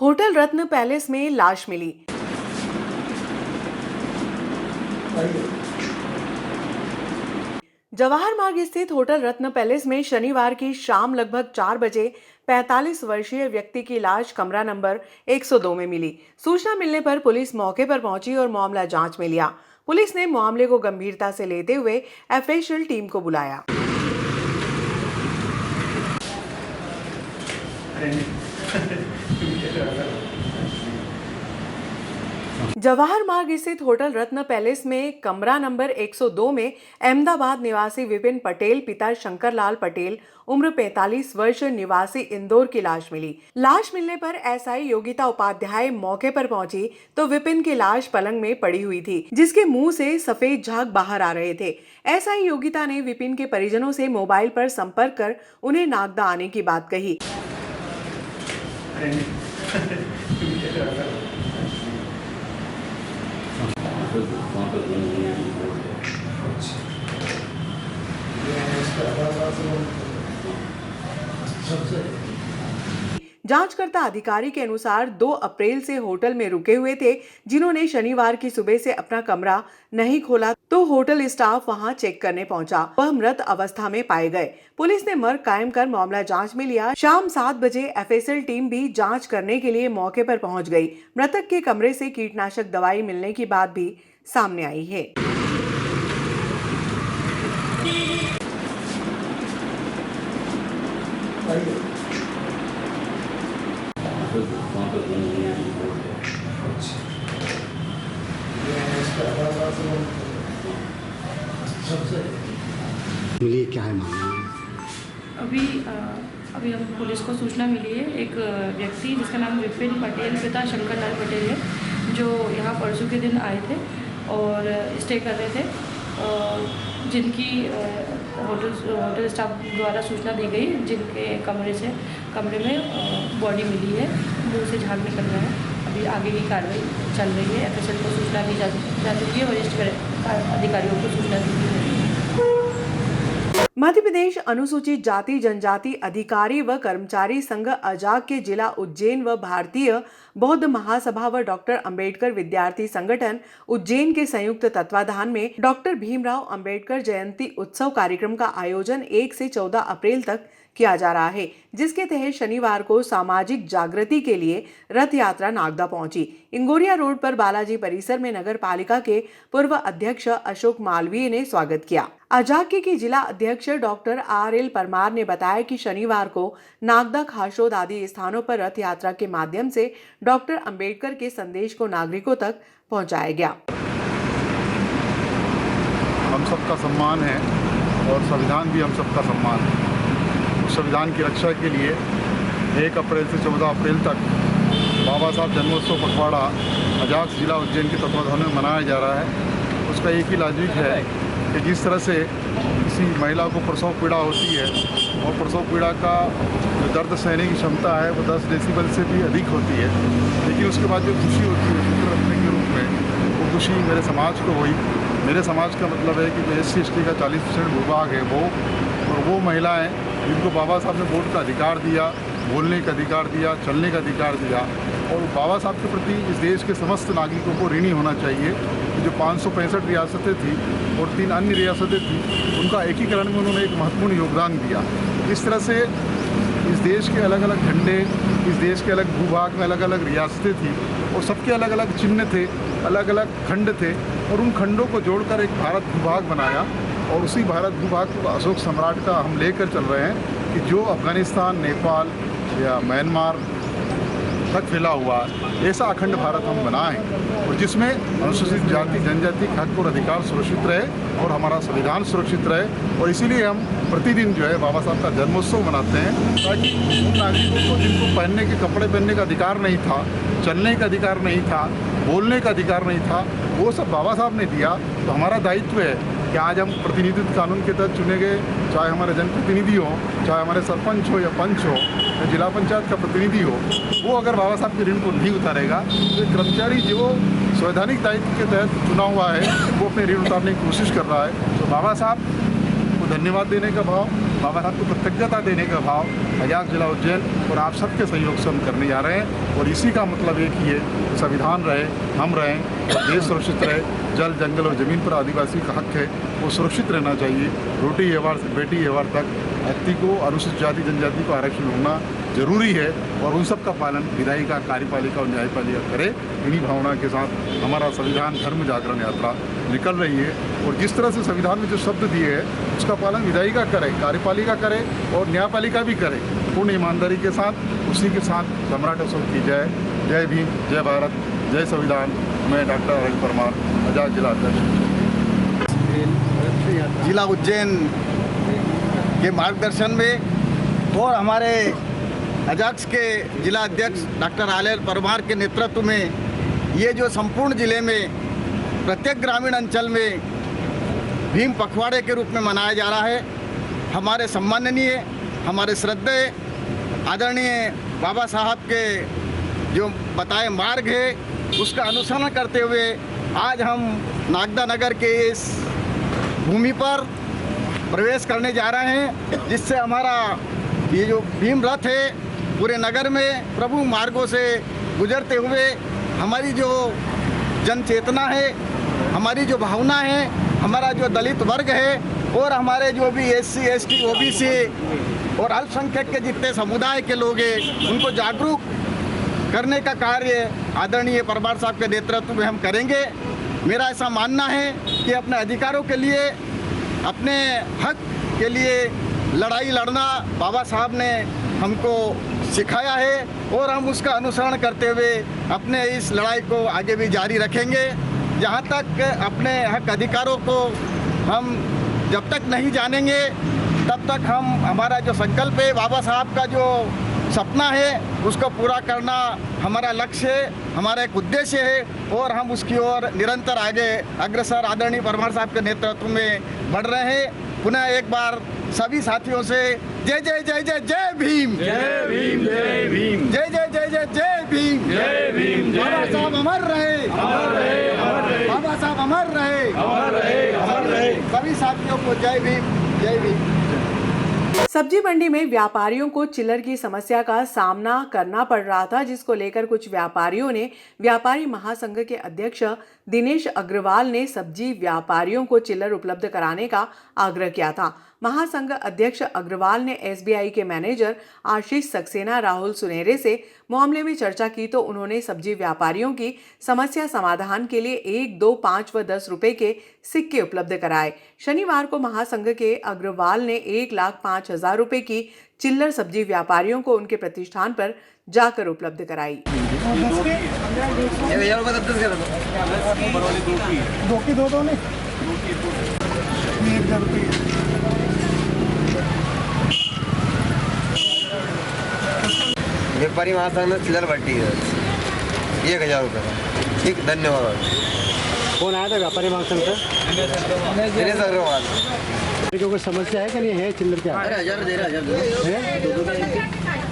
Hotel रत्न palace में लाश मिली। जवाहर मार्ग स्थित होटल रत्न पैलेस में शनिवार की शाम लगभग 4 बजे 45 वर्षीय व्यक्ति की लाश कमरा नंबर 102 में मिली। सूचना मिलने पर पुलिस मौके पर पहुंची और मामला जांच में लिया। पुलिस ने मामले को गंभीरता से लेते हुए एफएसएल टीम को बुलाया। जवाहर मार्ग स्थित होटल रत्न पैलेस में कमरा नंबर 102 में अहमदाबाद निवासी विपिन पटेल पिता शंकरलाल पटेल उम्र 45 वर्ष निवासी इंदौर की लाश मिली। लाश मिलने पर एसआई योगिता उपाध्याय मौके पर पहुंची तो विपिन की लाश पलंग में पड़ी हुई थी, जिसके मुंह से सफेद झाग बाहर आ रहे थे। एसआई योगिता ने विपिन के परिजनों से मोबाइल पर संपर्क कर उन्हें नागदा आने की बात कही। जांचकर्ता अधिकारी के अनुसार 2 अप्रैल से होटल में रुके हुए थे, जिन्होंने शनिवार की सुबह से अपना कमरा नहीं खोला तो होटल स्टाफ वहां चेक करने पहुंचा। वह मृत अवस्था में पाए गए। पुलिस ने मर्ग कायम कर मामला जांच में लिया। शाम 7 बजे एफएसएल टीम भी जांच करने के लिए मौके पर पहुंच गई। मृतक के कमरे से कीटनाशक दवाई मिलने की बात भी सामने आई है। मिली क्या है मामला? अभी हम पुलिस को सूचना मिली है। एक व्यक्ति जिसका नाम विपिन पटेल पिता शंकरलाल पटेल है, जो यहाँ परसों के दिन आए थे और स्टे कर रहे थे, जिनकी होटल स्टाफ द्वारा सूचना दी गई, जिनके कमरे में बॉडी मिली है, मुंह से झाग निकल रहा है। अभी आगे की कार्रवाई चल रही है। एफएसएल को सूचना दी जा चुकी है, वरिष्ठ अधिकारियों को सूचना दी गई है। मध्य प्रदेश अनुसूचित जाति जनजाति अधिकारी व कर्मचारी संघ अजाक के जिला उज्जैन व भारतीय बौद्ध महासभा व डॉक्टर अंबेडकर विद्यार्थी संगठन उज्जैन के संयुक्त तत्वाधान में डॉक्टर भीमराव अंबेडकर जयंती उत्सव कार्यक्रम का आयोजन 1 से 14 अप्रैल तक किया जा रहा है, जिसके तहत शनिवार को सामाजिक जागृति के लिए रथ यात्रा नागदा पहुंची। इंगोरिया रोड पर बालाजी परिसर में नगर पालिका के पूर्व अध्यक्ष अशोक मालवीय ने स्वागत किया। अजाकी की जिला अध्यक्ष डॉक्टर RL परमार ने बताया कि शनिवार को नागदा, खाशोद आदि स्थानों पर रथ यात्रा के माध्यम से डॉक्टर अंबेडकर के संदेश को नागरिकों तक पहुंचाया गया। हम सबका सम्मान है और संविधान भी हम सबका सम्मान है। संविधान की रक्षा के लिए 1 अप्रैल से 14 अप्रैल तक बाबा साहब जन्मोत्सव पखवाड़ा अजाक जिला उज्जैन के तत्वाधान में मनाया जा रहा है। उसका एक ही लॉजिक है कि जिस तरह से किसी महिला को प्रसव पीड़ा होती है और प्रसव पीड़ा का जो दर्द सहने की क्षमता है वो 10 डेसिबल से भी अधिक होती है, लेकिन उसके बाद जो खुशी होती है पुत्र रखने के रूप में, वो खुशी मेरे समाज को हुई। मेरे समाज का मतलब है कि जो SC/ST का 40% भूभाग है वो महिलाएं जिनको बाबा साहब ने वोट का अधिकार दिया, बोलने का अधिकार दिया, चलने का अधिकार दिया, और बाबा साहब के प्रति इस देश के समस्त नागरिकों को ऋणी होना चाहिए कि जो 565 रियासतें थी और 3 अन्य रियासतें थी, उनका एकीकरण में उन्होंने एक महत्वपूर्ण योगदान दिया। इस तरह से इस देश के अलग अलग झंडे, इस देश के अलग भूभाग में अलग अलग रियासतें थी और सबके अलग अलग चिन्ह थे, अलग अलग खंड थे, और उन खंडों को जोड़कर एक भारत भूभाग बनाया। और उसी भारत भूभाग को अशोक सम्राट का हम लेकर चल रहे हैं कि जो अफगानिस्तान, नेपाल या म्यांमार तक फैला हुआ ऐसा अखंड भारत हम बनाएं, और जिसमें अनुसूचित जाति जनजाति के हक और अधिकार सुरक्षित रहे और हमारा संविधान सुरक्षित रहे। और इसीलिए हम प्रतिदिन जो है बाबा साहब का जन्मोत्सव मनाते हैं, ताकि उन नागरिकों को जिनको पहनने के कपड़े पहनने का अधिकार नहीं था, चलने का अधिकार नहीं था, बोलने का अधिकार नहीं था, वो सब बाबा साहब ने दिया। तो हमारा दायित्व है कि आज हम प्रतिनिधित्व कानून के तहत चुने गए, चाहे हमारे जनप्रतिनिधि हो, चाहे हमारे सरपंच हो या पंच हो या जिला पंचायत का प्रतिनिधि हो, वो अगर बाबा साहब के ऋण को नहीं उतारेगा तो कर्मचारी जो संवैधानिक दायित्व के तहत चुना हुआ है वो अपने ऋण उतारने की कोशिश कर रहा है। तो बाबा साहब को धन्यवाद देने का भाव, बाबा साहब को कृतज्ञता देने का भाव अजाक जिला उज्जैन और आप सबके सहयोग से हम करने जा रहे हैं। और इसी का मतलब एक ही है, संविधान रहे, हम रहें, देश सुरक्षित रहे, जल जंगल और ज़मीन पर आदिवासी का हक है वो सुरक्षित रहना चाहिए। रोटी व्यवहार से बेटी व्यवहार तक व्यक्ति को, अनुसूचित जाति जनजाति को आरक्षण होना जरूरी है और उन सब का पालन विधायिका, कार्यपालिका और न्यायपालिका करे। इन्हीं भावना के साथ हमारा संविधान धर्म जागरण यात्रा निकल रही है। और जिस तरह से संविधान में जो शब्द दिए हैं उसका पालन विधायिका करे, कार्यपालिका करे और न्यायपालिका भी करे पूर्ण ईमानदारी के साथ। उसी के साथ सम्राट उत्सव की जय। जय भीम, जय भारत, जय संविधान। मैं डॉक्टर अरविंद परमार, अजाक जिला अध्यक्ष जिला उज्जैन के मार्गदर्शन में और हमारे अजाक्स के जिला अध्यक्ष डॉक्टर आलेल परमार के नेतृत्व में ये जो संपूर्ण जिले में प्रत्येक ग्रामीण अंचल में भीम पखवाड़े के रूप में मनाया जा रहा है। हमारे सम्माननीय, हमारे श्रद्धेय, आदरणीय बाबा साहब के जो बताए मार्ग है उसका अनुसरण करते हुए आज हम नागदा नगर के इस भूमि पर प्रवेश करने जा रहे हैं, जिससे हमारा ये जो भीम रथ है पूरे नगर में प्रभु मार्गों से गुजरते हुए हमारी जो जन चेतना है, हमारी जो भावना है, हमारा जो दलित वर्ग है और हमारे जो भी SC, ST, OBC और अल्पसंख्यक के जितने समुदाय के लोग हैं उनको जागरूक करने का कार्य आदरणीय परमार साहब के नेतृत्व में हम करेंगे। मेरा ऐसा मानना है कि अपने अधिकारों के लिए, अपने हक के लिए लड़ाई लड़ना बाबा साहब ने हमको सिखाया है और हम उसका अनुसरण करते हुए अपने इस लड़ाई को आगे भी जारी रखेंगे। जहाँ तक अपने हक अधिकारों को हम जब तक नहीं जानेंगे तब तक हमारा जो संकल्प है, बाबा साहब का जो सपना है उसको पूरा करना हमारा लक्ष्य है, हमारा एक उद्देश्य है और हम उसकी ओर निरंतर आगे अग्रसर आदरणीय परमार साहब के नेतृत्व में बढ़ रहे हैं। पुनः एक बार सभी साथियों से जय जय जय जय जय भीम, जय भीम, जय भीम, जय जय जय जय जय भीम, जय भीम। बाबा साहब अमर रहे, अमर रहे, अमर रहे, बाबा साहब अमर रहे, अमर रहे, अमर रहे। सभी साथियों को जय भीम, जय भीम। सब्जी मंडी में व्यापारियों को चिल्लर की समस्या का सामना करना पड़ रहा था, जिसको लेकर कुछ व्यापारियों ने व्यापारी महासंघ के अध्यक्ष दिनेश अग्रवाल ने सब्जी व्यापारियों को चिल्लर उपलब्ध कराने का आग्रह किया था। महासंघ अध्यक्ष अग्रवाल ने SBI के मैनेजर आशीष सक्सेना, राहुल सुनेरे से मामले में चर्चा की तो उन्होंने सब्जी व्यापारियों की समस्या समाधान के लिए 1, 2, 5 व 10 रुपए के सिक्के उपलब्ध कराए। शनिवार को महासंघ के अग्रवाल ने 1,05,000 रुपए की चिल्लर सब्जी व्यापारियों को उनके प्रतिष्ठान पर जाकर उपलब्ध कराई। व्यापारी महासंघ में चिल्लर भट्टी है 1,000 रुपये का। ठीक, धन्यवाद। कौन आया था व्यापारी महासंघ से? दिनेश अग्रवाल। कोई समस्या है कि नहीं है? चिल्लर क्या है? 1,000 दे रहा है।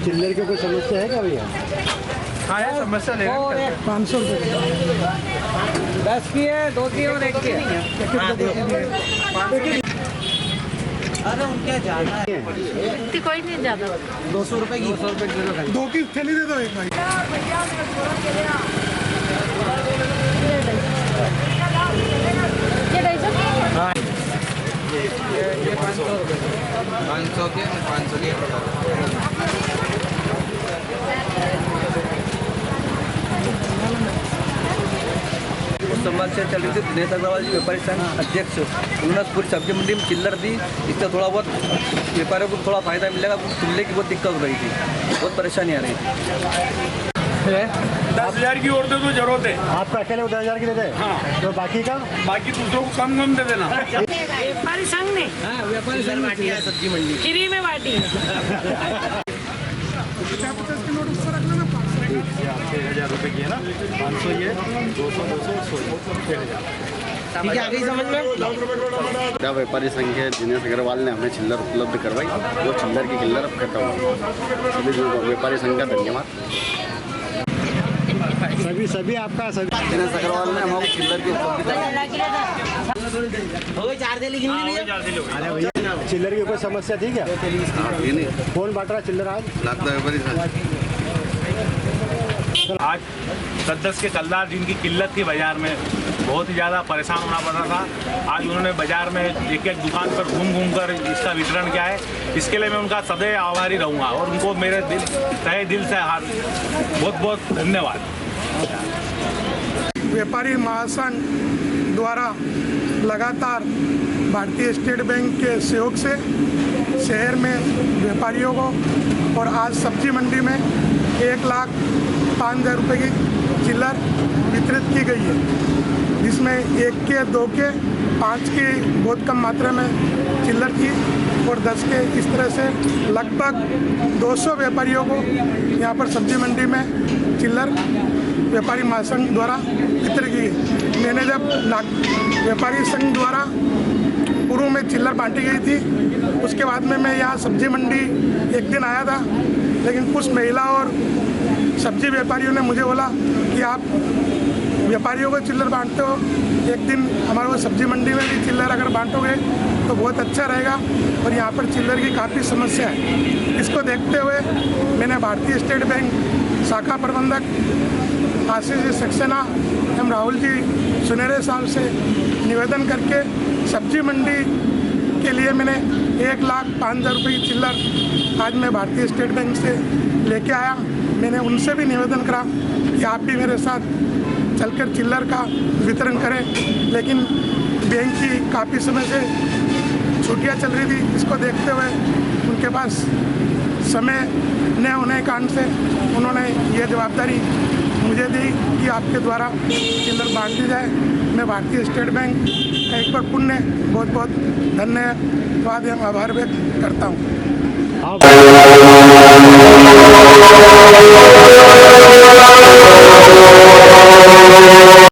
चिल्लर की कोई समस्या है क्या भैया? हाँ है, समस्या ले 500 रुपये 10 की है, 2 की और 1 की है। अरे उनके जाना है, कोई नहीं ज़्यादा। 200 रुपये की, 200 रुपये की 2 की थैली दे दो एक भाई। ये 500 रुपये, 500 के 500 के। उस समाज से चल रही थी दिनेश अग्रवाल जी व्यापारी संघ अध्यक्ष, उन्होंने पूरी सब्जी मंडी में चिल्लर दी। इससे थोड़ा बहुत व्यापारियों को थोड़ा फायदा मिलेगा। चिल्ले की बहुत दिक्कत हो रही थी, बहुत परेशानी आ रही थी। 10,000 की और दे दो, जरूरत है। आपका अकेले 10,000 की दे दे। हाँ। तो बाकी का बाकी दूसरों को कम दे देना। व्यापारी संघ ने व्यापारी संघ बांटी है सब्जी मंडी फ्री में बांटी है। 1,000 रुपये की है ना, 500 ये, 200, 100 ठीक है, आ गई समझ में? व्यापारी संघ के दिनेश अग्रवाल ने हमें चिल्लर उपलब्ध करवाई। वो चिल्लर की किल्लर अब खत्म हो गई। सभी व्यापारी संघ का धन्यवाद। सभी आपका सभी दिनेश अग्रवाल ने हमारे चिल्लर की अरे भैया चिल्लर की कोई समस्या थी क्या? कौन बांट रहा चिल्लर आज? आज 10-10 के कलदार जिनकी किल्लत थी बाजार में, बहुत ही ज़्यादा परेशान होना पड़ रहा था, आज उन्होंने बाजार में एक एक दुकान पर घूम घूम कर इसका वितरण किया है। इसके लिए मैं उनका सदैव आभारी रहूँगा और उनको मेरे तहे दिल से बहुत बहुत धन्यवाद। व्यापारी महासंघ द्वारा लगातार भारतीय स्टेट बैंक के सहयोग से शहर में व्यापारियों को और आज सब्जी मंडी में 1,05,000 रुपये की चिल्लर वितरित की गई है, जिसमें 1 के 2 के 5 की बहुत कम मात्रा में चिल्लर थी और 10 के इस तरह से लगभग 200 व्यापारियों को यहाँ पर सब्जी मंडी में चिल्लर व्यापारी महासंघ द्वारा वितरित की। मैंने जब व्यापारी संघ द्वारा पूर्व में चिल्लर बांटी गई थी, उसके बाद में मैं यहाँ सब्जी मंडी एक दिन आया था, लेकिन कुछ महिला और सब्जी व्यापारियों ने मुझे बोला कि आप व्यापारियों को चिल्लर बांटते हो, एक दिन हमारे को सब्जी मंडी में भी चिल्लर अगर बांटोगे तो बहुत अच्छा रहेगा और यहाँ पर चिल्लर की काफ़ी समस्या है। इसको देखते हुए मैंने भारतीय स्टेट बैंक शाखा प्रबंधक आशीष जी सक्सेना एवं राहुल जी सुनहरे साहब से निवेदन करके सब्जी मंडी के लिए मैंने 1,05,000 रुपये की चिल्लर आज मैं भारतीय स्टेट बैंक से लेके आया। मैंने उनसे भी निवेदन करा कि आप भी मेरे साथ चलकर चिल्लर का वितरण करें, लेकिन बैंक की काफ़ी समय से छुट्टियां चल रही थी। इसको देखते हुए उनके पास समय न होने के कारण से उन्होंने ये जवाबदारी मुझे दी कि आपके द्वारा चिल्लर बांट दी जाए। मैं भारतीय स्टेट बैंक का एक बार पुण्य बहुत बहुत धन्यवाद एवं आभार व्यक्त करता हूँ।